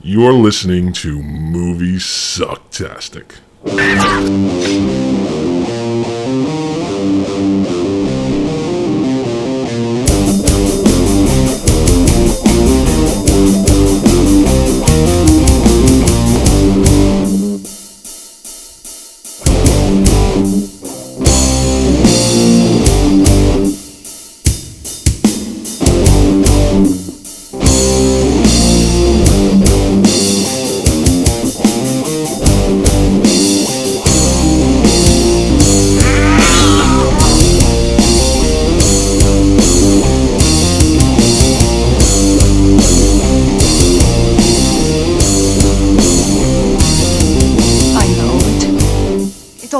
You're listening to Moviesucktastic.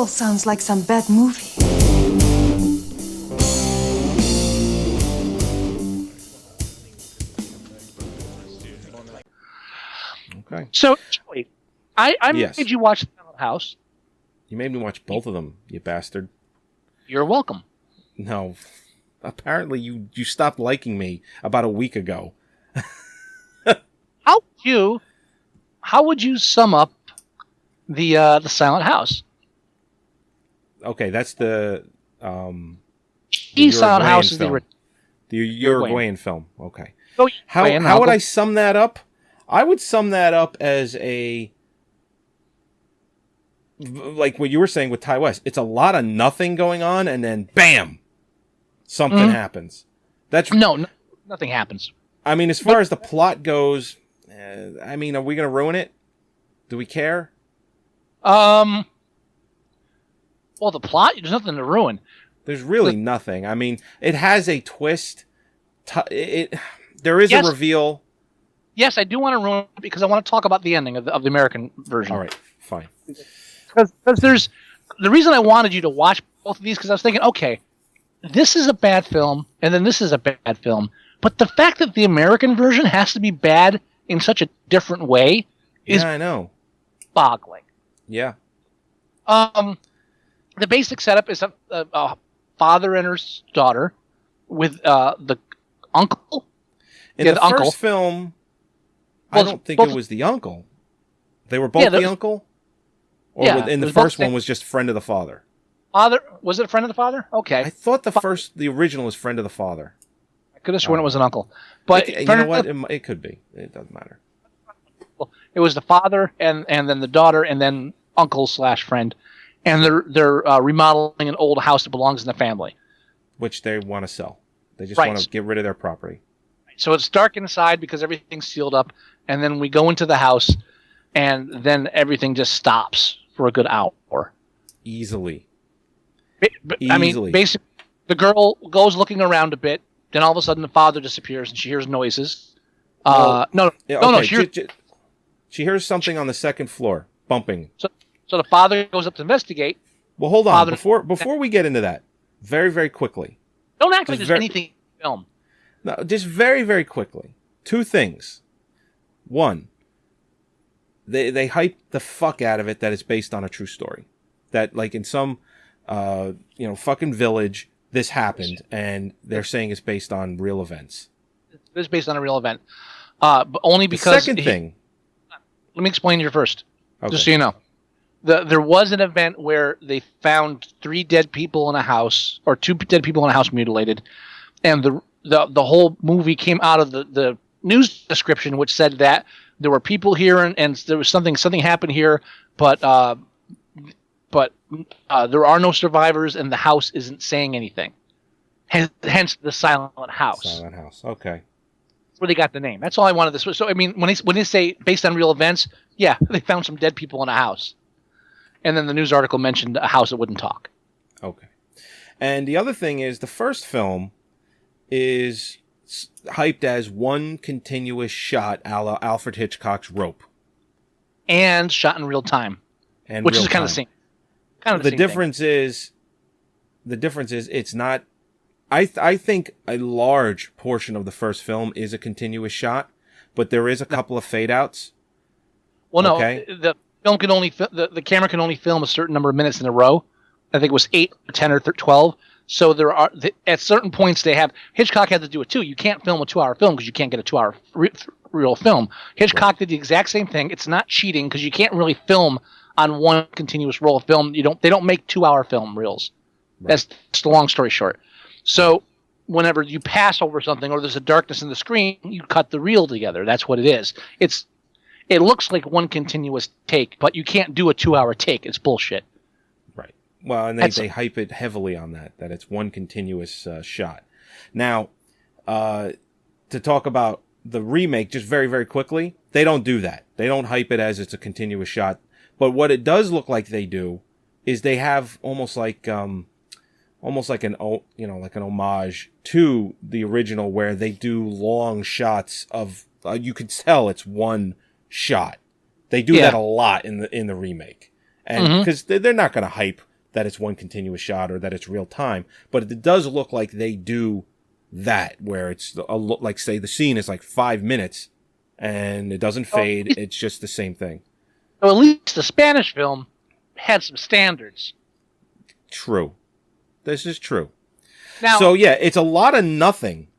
Sounds like some bad movie. Okay. So, Joey, I Yes. made you watch The Silent House. You made me watch both of them, you bastard. You're welcome. No. Apparently you stopped liking me about a week ago. How would you sum up the Silent House? Okay, that's the Silent House is film. The Uruguayan film. Okay. So, How would I sum that up? I would sum that up as like what you were saying with Ty West. It's a lot of nothing going on, and then bam, something happens. No, nothing happens. I mean, as far as the plot goes, are we going to ruin it? Do we care? Well, the plot, there's nothing to ruin. There's really nothing. I mean, it has a twist. There is a reveal. Yes, I do want to ruin it because I want to talk about the ending of the American version. All right, fine. Because there's the reason I wanted you to watch both of these because I was thinking, okay, this is a bad film, and then this is a bad film. But the fact that the American version has to be bad in such a different way is I know. boggling. Yeah. The basic setup is a father and her daughter with the uncle. In the first film, I don't think it was the uncle. They were both the uncle? Or in the first one was just friend of the father? Father? Was it a friend of the father? Okay. I thought the original was friend of the father. I could have sworn it was an uncle. But you know what? It could be. It doesn't matter. It was the father and then the daughter and then uncle/friend. And they're remodeling an old house that belongs in the family. Which they want to sell. They just want to get rid of their property. So it's dark inside because everything's sealed up. And then we go into the house and then everything just stops for a good hour. Easily. I mean, basically, the girl goes looking around a bit. Then all of a sudden the father disappears and she hears noises. No. She hears something on the second floor, bumping. So the father goes up to investigate. Well, hold on. Before we get into that, very, very quickly. Don't act like there's anything in the film. No, just very, very quickly. Two things. One, they hype the fuck out of it that it's based on a true story. That, like, in some, fucking village, this happened, and they're saying it's based on real events. It's based on a real event. But only because... The second thing... Let me explain you first, okay. Just so you know. There was an event where they found 3 dead people in a house, or 2 dead people in a house mutilated, and the whole movie came out of the news description, which said that there were people here and there was something happened here, but there are no survivors and the house isn't saying anything. Hence the Silent House. Silent House. Okay. That's where they got the name. That's all I wanted to. So I mean, when they say based on real events, yeah, they found some dead people in a house. And then the news article mentioned a house that wouldn't talk. Okay. And the other thing is the first film is hyped as one continuous shot a la Alfred Hitchcock's Rope. And shot in real time. Which is kind of the same. The difference is it's not... I think a large portion of the first film is a continuous shot, but there is a couple of fade-outs. Well, no, the film can only the camera can only film a certain number of minutes in a row. I think it was 8 or 10 or 12. So there are at certain points they have Hitchcock had to do it too. You can't film a 2-hour film because you can't get a 2-hour reel film. Hitchcock did the exact same thing. It's not cheating because you can't really film on one continuous roll of film. They don't make 2-hour film reels. Right. That's the long story short. So whenever you pass over something or there's a darkness in the screen, you cut the reel together. That's what it is. It looks like one continuous take, but you can't do a 2-hour take. It's bullshit. Right. Well, and they hype it heavily on that it's one continuous shot. Now, to talk about the remake just very, very quickly, they don't do that. They don't hype it as it's a continuous shot. But what it does look like they do is they have almost like an homage to the original, where they do long shots of you could tell it's one shot. They do that a lot in the remake, and because they're not going to hype that it's one continuous shot or that it's real time, but it does look like they do that, where it's like, say the scene is like 5 minutes and it doesn't fade. It's just the same thing. Well, at least the Spanish film had some standards. True. This is true. Now, so yeah, it's a lot of nothing.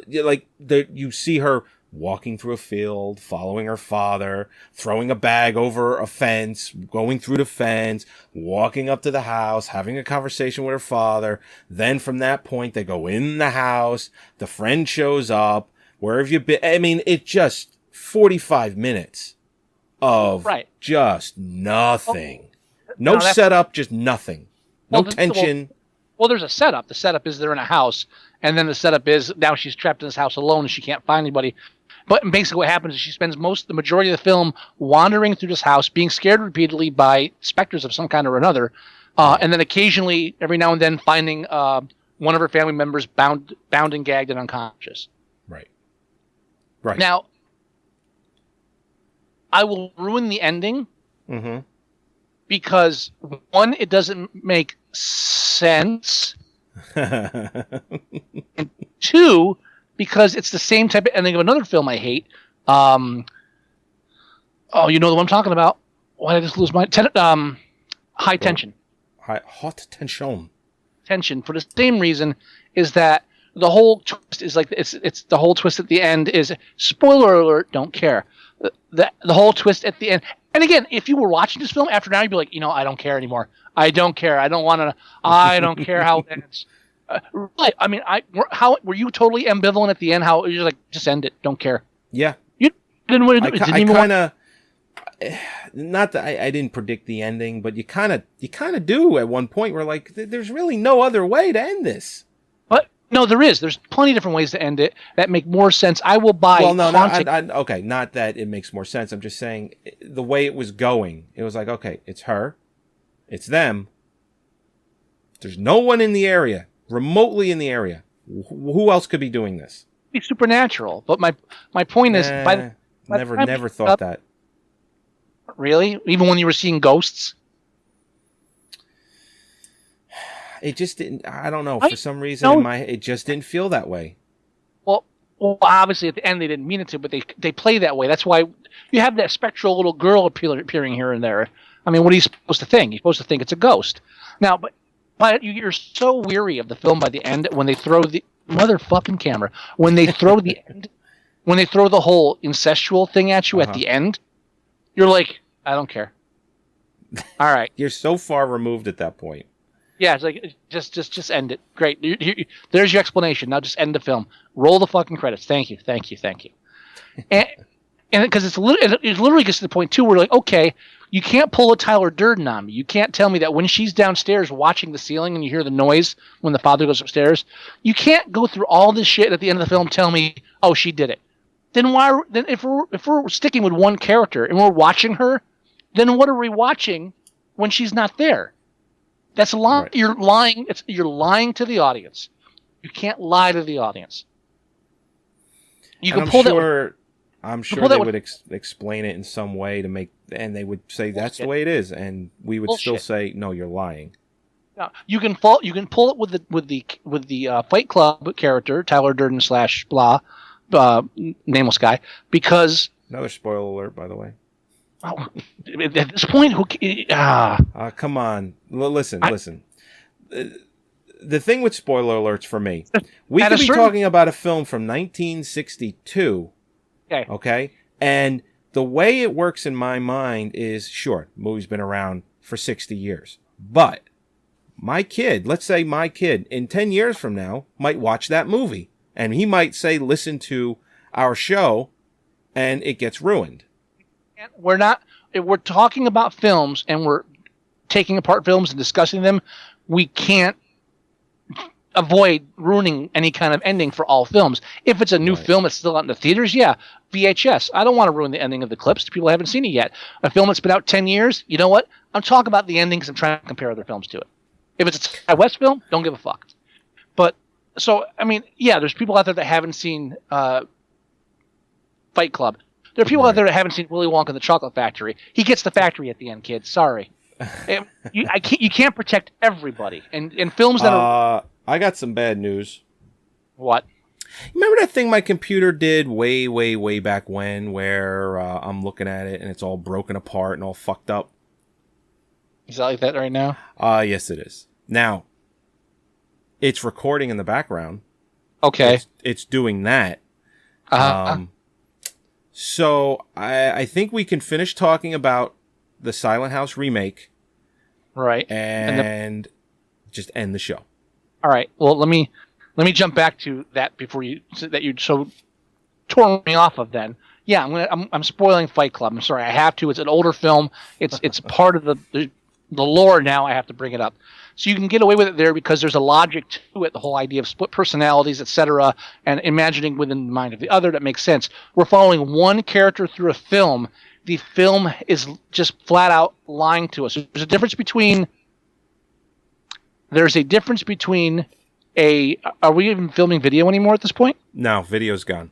Like you see her walking through a field, following her father, throwing a bag over a fence, going through the fence, walking up to the house, having a conversation with her father. Then from that point, they go in the house. The friend shows up. Where have you been? I mean, it's just 45 minutes of just nothing. No setup, just nothing. No tension. Well, there's a setup. The setup is they're in a house, and then the setup is now she's trapped in this house alone and she can't find anybody. But basically what happens is she spends the majority of the film wandering through this house, being scared repeatedly by specters of some kind or another, and then occasionally, every now and then, finding one of her family members bound and gagged and unconscious. Right. Right. Now, I will ruin the ending because, one, it doesn't make sense, and two, because it's the same type of ending of another film I hate. You know the one I'm talking about. Why did I just lose my High Tension. Hot tension. Tension, for the same reason, is that the whole twist is like it's the whole twist at the end is, spoiler alert, don't care. The whole twist at the end. And again, if you were watching this film after now, you'd be like, I don't care anymore. I don't care. I don't want to. I don't care how it ends. Really? I mean, how were you totally ambivalent at the end? How you're like, just end it. Don't care. Yeah. You didn't want to. I kind of. Not that I didn't predict the ending, but you kind of do at one point. Where like, there's really no other way to end this. But no, there is. There's plenty of different ways to end it that make more sense. I will buy. Well, no, okay, not that it makes more sense. I'm just saying the way it was going. It was like, okay, it's her, it's them. There's no one in the area, remotely in the area. Who else could be doing this? It'd be supernatural. But my point is, never thought that. Really? Even when you were seeing ghosts? It just didn't. I don't know. For some reason, it just didn't feel that way. Well, obviously at the end they didn't mean it to, but they play that way. That's why you have that spectral little girl appearing here and there. I mean, what are you supposed to think? You're supposed to think it's a ghost. Now, but you're so weary of the film by the end when they throw the motherfucking camera. When they throw when they throw the whole incestual thing at you at the end, you're like, I don't care. All right. You're so far removed at that point. Yeah, it's like, just end it. Great. There's your explanation. Now just end the film. Roll the fucking credits. Thank you. And because it literally gets to the point, too, where like, okay, you can't pull a Tyler Durden on me. You can't tell me that when she's downstairs watching the ceiling and you hear the noise when the father goes upstairs, you can't go through all this shit at the end of the film and tell me, oh, she did it. Then if we're sticking with one character and we're watching her, then what are we watching when she's not there? That's a lie. Right. You're lying. You're lying to the audience. You can't lie to the audience. You can pull that. I'm sure they would explain it in some way to make, and they would say that's the way it is, and we would still say no, you're lying. Now, you can pull it with the Fight Club character Tyler Durden / blah, nameless guy, because another spoiler alert, by the way. Oh, at this point, come on, listen. The thing with spoiler alerts for me, we could be talking about a film from 1962, Okay. Okay? And the way it works in my mind is, sure, the movie's been around for 60 years. But my kid, let's say my kid, in 10 years from now, might watch that movie. And he might say, listen to our show, and it gets ruined. We're not. If we're talking about films and we're taking apart films and discussing them, we can't avoid ruining any kind of ending for all films. If it's a new film that's still out in the theaters, yeah, VHS. I don't want to ruin the ending of the clips. People haven't seen it yet. A film that's been out 10 years, you know what? I'm talking about the endings. I'm trying to compare other films to it. If it's a West film, don't give a fuck. But, so, I mean, yeah, there's people out there that haven't seen Fight Club. There are people out there that haven't seen Willy Wonka and the Chocolate Factory. He gets the factory at the end, kids. Sorry. You can't protect everybody. And films that are... I got some bad news. What? Remember that thing my computer did way, way, way back when where I'm looking at it and it's all broken apart and all fucked up? Is that like that right now? Yes, it is. Now, it's recording in the background. Okay. It's doing that. So I think we can finish talking about the Silent House remake. Right. And just end the show. All right. Well, let me jump back to that before you so tore me off of. Then, yeah, I'm spoiling Fight Club. I'm sorry, I have to. It's an older film. It's part of the lore now. I have to bring it up. So you can get away with it there because there's a logic to it. The whole idea of split personalities, etc., and imagining within the mind of the other, that makes sense. We're following one character through a film. The film is just flat out lying to us. There's a difference between. Are we even filming video anymore at this point? No, video's gone.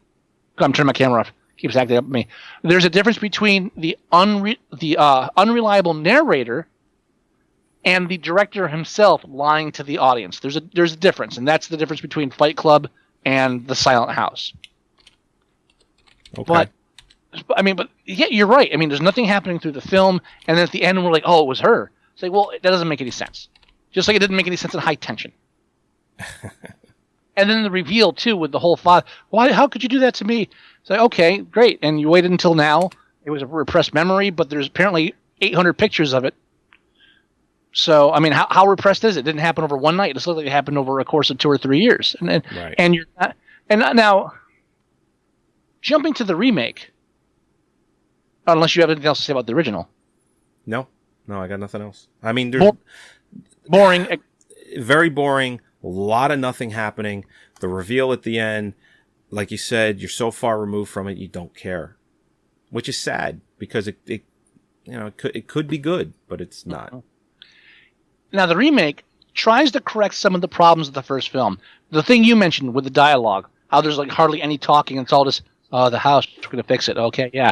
I'm turning my camera off. Keeps acting up at me. There's a difference between the unreliable narrator and the director himself lying to the audience. There's a difference, and that's the difference between Fight Club and The Silent House. Okay. But yeah, you're right. I mean, there's nothing happening through the film, and then at the end we're like, oh, it was her. It's like, well, that doesn't make any sense. Just like it didn't make any sense in High Tension. And then the reveal, too, with the whole father. Why? How could you do that to me? It's like, okay, great. And you waited until now. It was a repressed memory, but there's apparently 800 pictures of it. So, I mean, how repressed is it? It didn't happen over one night. It looked like it happened over a course of 2 or 3 years. And you're not. And now, jumping to the remake, unless you have anything else to say about the original. No, I got nothing else. I mean, there's... Boring. Very boring. A lot of nothing happening. The reveal at the end, like you said, you're so far removed from it, you don't care, which is sad because it could be good, but it's not. Now the remake tries to correct some of the problems of the first film. The thing you mentioned with the dialogue, how there's like hardly any talking, and it's all just the house. We're gonna fix it. Okay, yeah.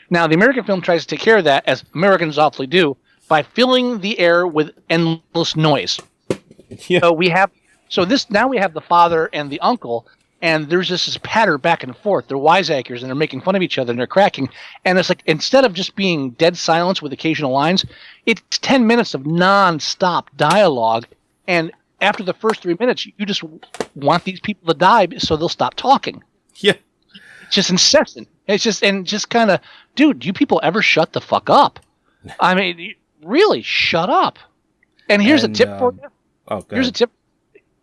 Now the American film tries to take care of that, as Americans awfully do, by filling the air with endless noise. Yeah. Now we have the father and the uncle, and there's just this patter back and forth. They're wiseacres, and they're making fun of each other, and they're cracking. And it's like, instead of just being dead silence with occasional lines, it's 10 minutes of non-stop dialogue. And after the first 3 minutes, you just want these people to die so they'll stop talking. Yeah. It's just incessant. It's just kind of, dude, do you people ever shut the fuck up? I mean, really, shut up. And here's a tip for you. Oh, go Here's ahead. a tip.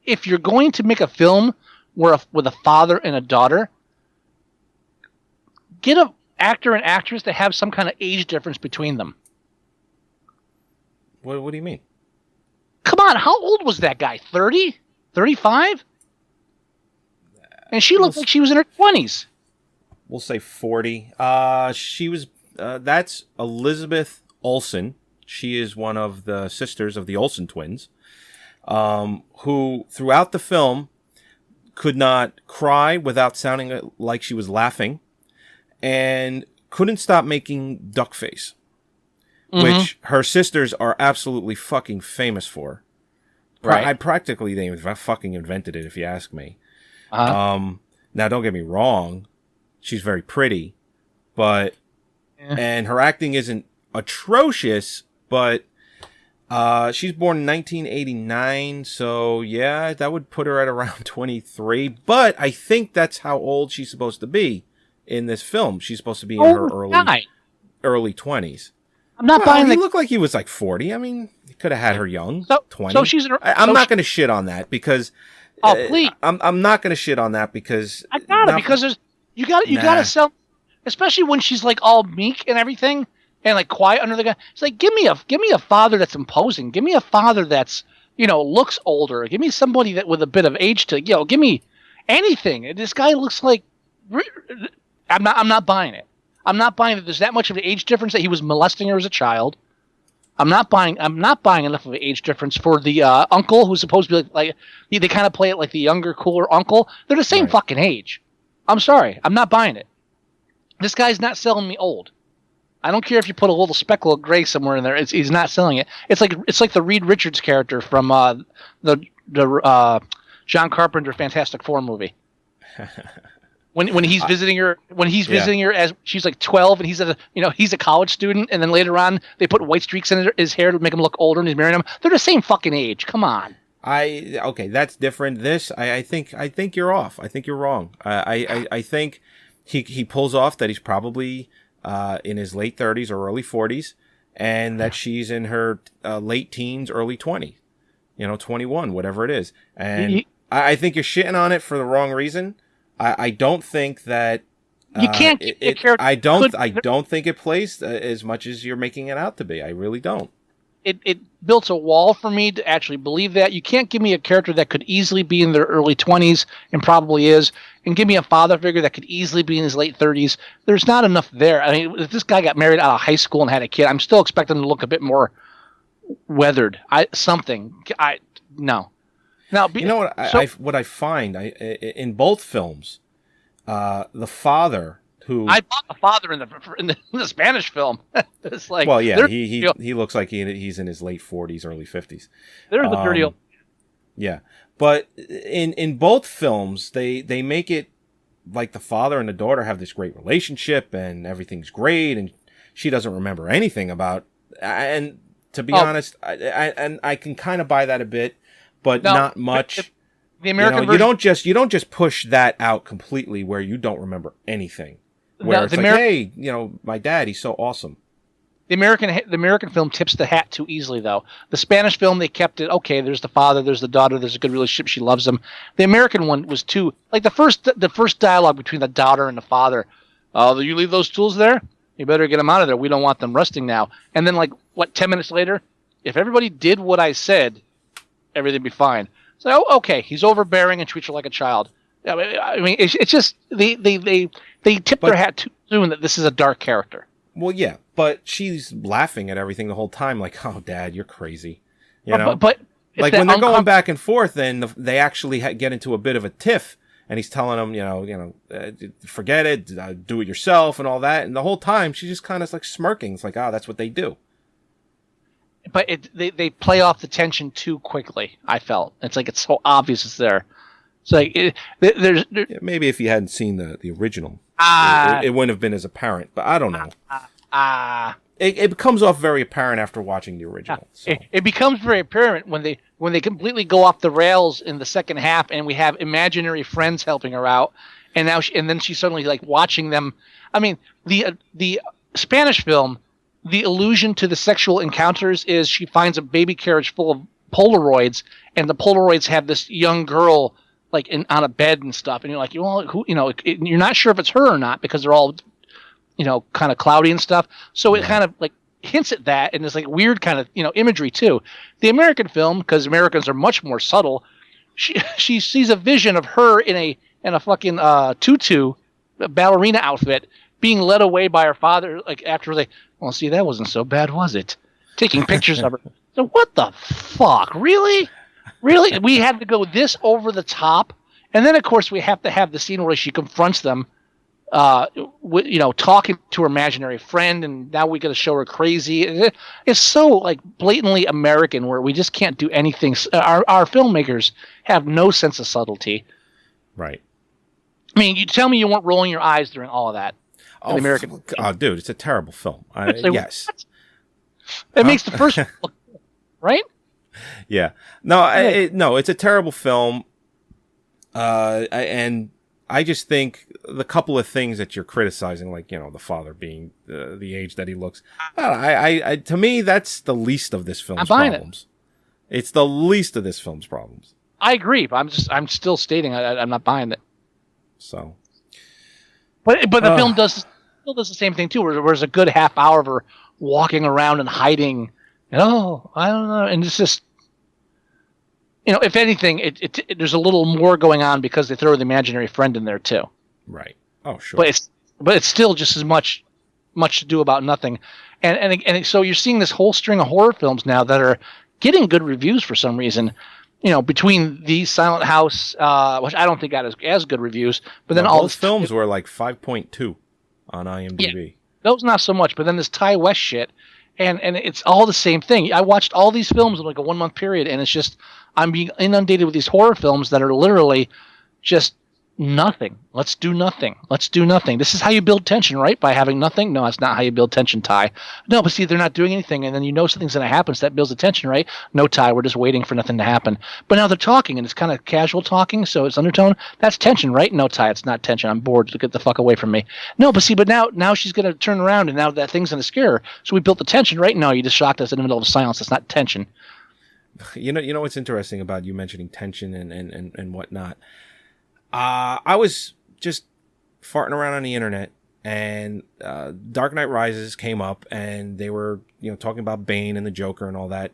If you're going to make a film with a father and a daughter, get an actor and actress that have some kind of age difference between them. What do you mean? Come on, how old was that guy? 30? 35? And she looked like she was in her 20s. We'll say 40. She was... that's Elizabeth Olsen. She is one of the sisters of the Olsen twins, who throughout the film could not cry without sounding like she was laughing, and couldn't stop making duck face, which her sisters are absolutely fucking famous for. Right. They fucking invented it, if you ask me. Now, don't get me wrong, she's very pretty, but and her acting isn't atrocious, but she's born in 1989, so yeah, that would put her at around 23. But I think that's how old she's supposed to be in this film. She's supposed to be in her early 20s. I'm not buying he looked like he was like 40. I mean, he could have had her young, 20. So she's. I'm not going to shit on that because. Oh, please! I'm not going to shit on that because. I gotta because you gotta sell, especially when she's like all meek and everything and like quiet under the gun. It's like give me a father that's imposing. Give me a father that's looks older. Give me somebody that with a bit of age to give me anything. This guy looks like. I'm not buying it. I'm not buying that there's that much of an age difference that he was molesting her as a child. I'm not buying enough of an age difference for the uncle who's supposed to be like they kind of play it like the younger, cooler uncle. They're the same fucking age. I'm sorry. I'm not buying it. This guy's not selling me old. I don't care if you put a little speckle of gray somewhere in there. He's not selling it. It's like the Reed Richards character from the John Carpenter Fantastic Four movie. When he's visiting her, as she's like 12 and he's a college student, and then later on they put white streaks in his hair to make him look older, and he's marrying him. They're the same fucking age. Come on. Okay, that's different. This I think you're off. I think you're wrong. I think he pulls off that he's probably in his late 30s or early 40s, and that she's in her late teens, early 20s, 21, whatever it is. And I think you're shitting on it for the wrong reason. I don't think that you can't. I don't think it plays as much as you're making it out to be. I really don't. It built a wall for me to actually believe that. You can't give me a character that could easily be in their early 20s and probably is, and give me a father figure that could easily be in his late 30s. There's not enough there. I mean, if this guy got married out of high school and had a kid, I'm still expecting him to look a bit more weathered. No. Now, what I find in both films, the father who I bought the father in the Spanish film. It's like, well, yeah, he looks like he's in his late 40s, early 50s. There's the dirty old. Yeah, but in both films, they make it like the father and the daughter have this great relationship and everything's great, and she doesn't remember anything about. And to be honest, I can kind of buy that a bit. But not much. The American version, you don't just push that out completely where you don't remember anything. Where it's like, hey, my dad, he's so awesome. The American film tips the hat too easily, though. The Spanish film, they kept it okay. There's the father, there's the daughter, there's a good relationship. She loves him. The American one was too like the first dialogue between the daughter and the father. Oh, you leave those tools there? You better get them out of there. We don't want them rusting now. And then 10 minutes later, if everybody did what I said, everything be fine. So okay, he's overbearing and treats her like a child. I mean, it's just they tip their hat too soon that this is a dark character. Well, yeah, but she's laughing at everything the whole time, like, "Oh, Dad, you're crazy," But like when they're going back and forth, then they actually get into a bit of a tiff, and he's telling them, forget it, do it yourself, and all that, and the whole time she's just kind of like smirking. It's like, that's what they do. But they play off the tension too quickly. I felt it's like it's so obvious it's there. It's like there's maybe if you hadn't seen the original, it wouldn't have been as apparent. But I don't know. It comes off very apparent after watching the original. So. It becomes very apparent when they completely go off the rails in the second half, and we have imaginary friends helping her out, and then she's suddenly like watching them. I mean, the Spanish film. The allusion to the sexual encounters is she finds a baby carriage full of Polaroids, and the Polaroids have this young girl on a bed and stuff, and you're like, you're not sure if it's her or not because they're all, kind of cloudy and stuff. So it kind of like hints at that, and there's like weird kind of imagery too. The American film, because Americans are much more subtle, she sees a vision of her in a fucking tutu, ballerina outfit, being led away by her father, after well, see, that wasn't so bad, was it? Taking pictures of her. So what the fuck? Really? Really? We had to go this over the top? And then, of course, we have to have the scene where she confronts them, talking to her imaginary friend, and now we got to show her crazy. It's so, blatantly American where we just can't do anything. Our filmmakers have no sense of subtlety. Right. I mean, you tell me you weren't rolling your eyes during all of that. Oh, dude, it's a terrible film. Yes. It makes the first look, right? Yeah. No, it's a terrible film. And I just think the couple of things that you're criticizing, like, you know, the father being the age that he looks, I to me, that's the least of this film's problems. It's the least of this film's problems. I agree, but I'm still stating I'm not buying it. So, but the film still does the same thing too. Where there's a good half hour of her walking around and hiding. And, I don't know, and it's just, you know, if anything, there's a little more going on because they throw the imaginary friend in there too. Right. Oh, sure. But it's still just as much to do about nothing, and so you're seeing this whole string of horror films now that are getting good reviews for some reason. You know, between the Silent House, which I don't think got as good reviews, but then all those films were like 5.2 on IMDb. Yeah, those not so much, but then this Ty West shit, and it's all the same thing. I watched all these films in like a 1 month period, and it's just I'm being inundated with these horror films that are literally just nothing. Let's do nothing. Let's do nothing. This is how you build tension, right? By having nothing? No, that's not how you build tension, Ty. No, but see, they're not doing anything, and then you know something's going to happen, so that builds the tension, right? No, Ty, we're just waiting for nothing to happen. But now they're talking, and it's kind of casual talking, so it's undertone. That's tension, right? No, Ty, it's not tension. I'm bored. So get the fuck away from me. No, but see, but now she's going to turn around, and now that thing's going to scare her. So we built the tension, right? No, you just shocked us in the middle of silence. It's not tension. You know what's interesting about you mentioning tension and whatnot? I was just farting around on the internet, and Dark Knight Rises came up, and they were, you know, talking about Bane and the Joker and all that.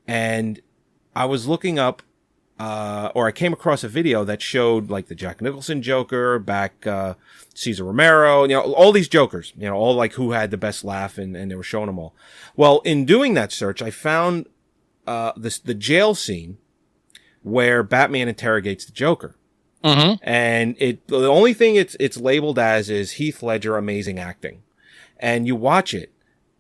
And I was looking up, or I came across a video that showed like the Jack Nicholson Joker, back Cesar Romero, you know, all these Jokers, you know, all like who had the best laugh, and they were showing them all. Well, in doing that search, I found the jail scene where Batman interrogates the Joker. Mm-hmm. And the only thing it's labeled as is Heath Ledger amazing acting. And you watch it,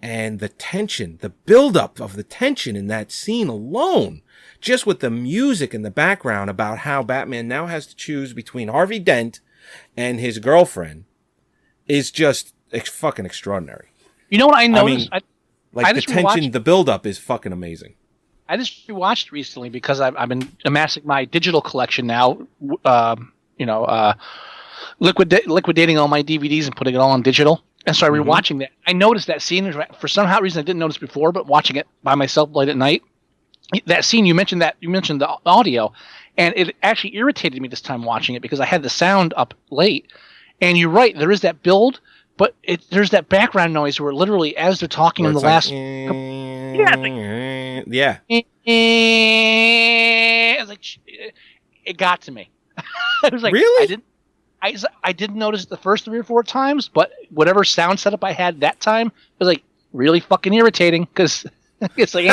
and the tension, the buildup of the tension in that scene alone, just with the music in the background about how Batman now has to choose between Harvey Dent and his girlfriend, is just fucking extraordinary. You know what I noticed? I mean, the tension, the buildup is fucking amazing. I just rewatched recently because I've been amassing my digital collection now. Liquidating all my DVDs and putting it all on digital. And so I rewatching that. I noticed that scene for some reason I didn't notice before, but watching it by myself late at night, that scene you mentioned the audio, and it actually irritated me this time watching it because I had the sound up late. And you're right, there is that build, but there's that background noise where literally as they're talking in the last. Yeah. It's like it got to me. I was like, really? I didn't notice it the first 3 or 4 times, but whatever sound setup I had that time was like really fucking irritating because it's like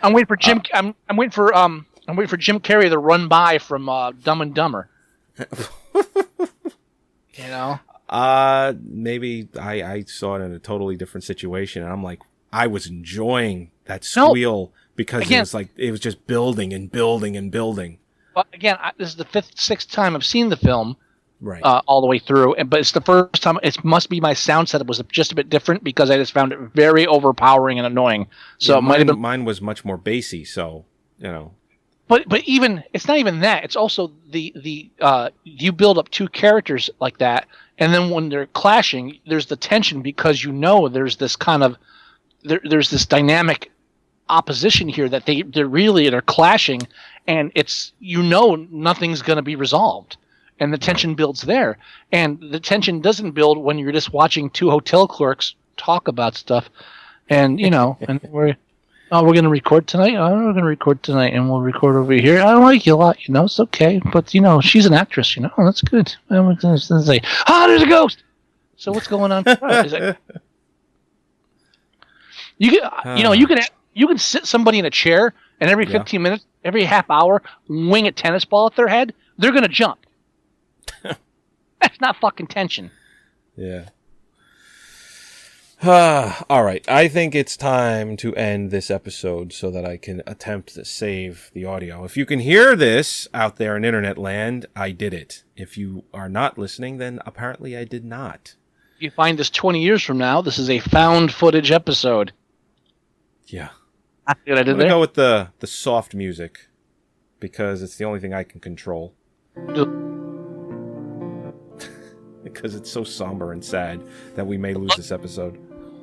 I'm waiting for Jim. I'm waiting for Jim Carrey to run by from Dumb and Dumber. You know. Maybe I saw it in a totally different situation, and I'm like, I was enjoying that squeal because it was just building and building and building. But again, this is the 5th, 6th time I've seen the film, right, all the way through, but it's the first time. It must be my sound setup was just a bit different because I just found it very overpowering and annoying. So yeah, it might have been mine was much more bassy. So you know. But even it's not even that. It's also the you build up 2 characters like that, and then when they're clashing, there's the tension because you know there's this kind of there's this dynamic opposition here that they're clashing, and it's nothing's going to be resolved, and the tension builds there, and the tension doesn't build when you're just watching 2 hotel clerks talk about stuff, and and we're going to record tonight. We're going to record tonight, and we'll record over here. I like you a lot, it's okay, but she's an actress, that's good. And we're going to say, there's a ghost. So what's going on? You can sit somebody in a chair, and every 15 minutes, every half hour, wing a tennis ball at their head. They're going to jump. That's not fucking tension. Yeah. All right. I think it's time to end this episode so that I can attempt to save the audio. If you can hear this out there in internet land, I did it. If you are not listening, then apparently I did not. If you find this 20 years from now, this is a found footage episode. Yeah. I did I'm going to go with the soft music because it's the only thing I can control. Because it's so somber and sad that we may lose this episode.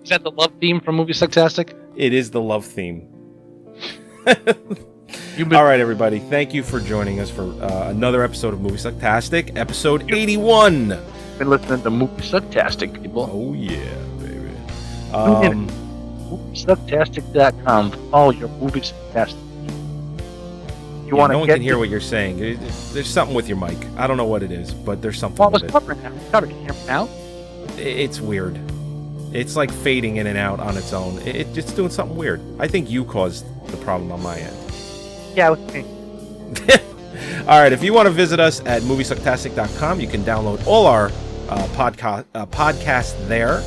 Is that the love theme from Moviesucktastic? It is the love theme. All right, everybody. Thank you for joining us for another episode of Moviesucktastic, episode 81. Been listening to Moviesucktastic, people. Oh, yeah, baby. Moviesucktastic.com. Follow your Moviesucktastic. No one can hear what you're saying. There's something with your mic. I don't know what it is, but there's something with it. Covering now. Can you hear me now? It's weird. It's like fading in and out on its own. It's doing something weird. I think you caused the problem on my end. Yeah, it was me. All right, if you want to visit us at Moviesucktastic.com, you can download all our podcasts there.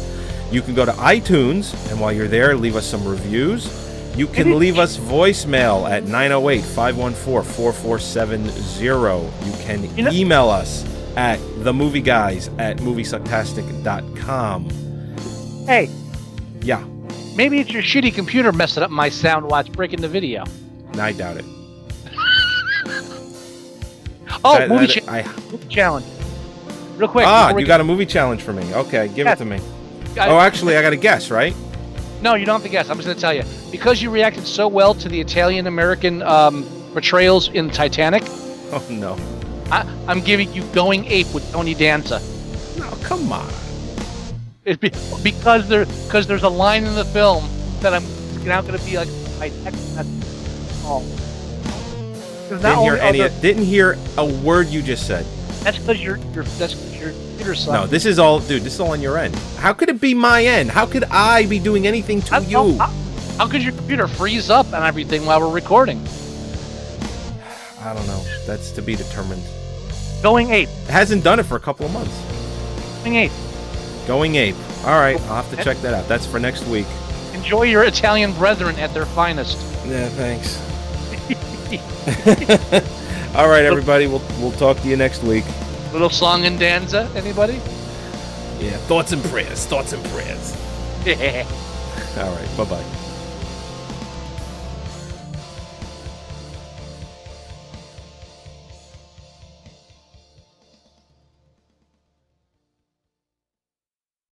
You can go to iTunes, and while you're there, leave us some reviews. You can leave us voicemail at 908-514-4470. You can email us at themovieguys@Moviesucktastic.com. Hey. Yeah. Maybe it's your shitty computer messing up my sound while it's breaking the video. I doubt it. Movie challenge. Real quick. You got a movie challenge for me. Okay, give it to me. Actually, I got to guess, right? No, you don't have to guess. I'm just going to tell you. Because you reacted so well to the Italian-American portrayals in Titanic. Oh, no. I'm giving you Going Ape with Tony Danza. No, come on. Because there's a line in the film that I'm now going to be like my text message. Didn't hear a word you just said. That's because your computer sucks. No, this is all on your end. How could it be my end? How could I be doing anything to you? How could your computer freeze up and everything while we're recording? I don't know. That's to be determined. Going Ape. It hasn't done it for a couple of months. Going Ape. Going Ape. All right, I'll have to check that out. That's for next week. Enjoy your Italian brethren at their finest. Yeah, thanks. All right, everybody. We'll talk to you next week. Little song and danza, anybody? Yeah, thoughts and prayers. Yeah. All right, bye-bye.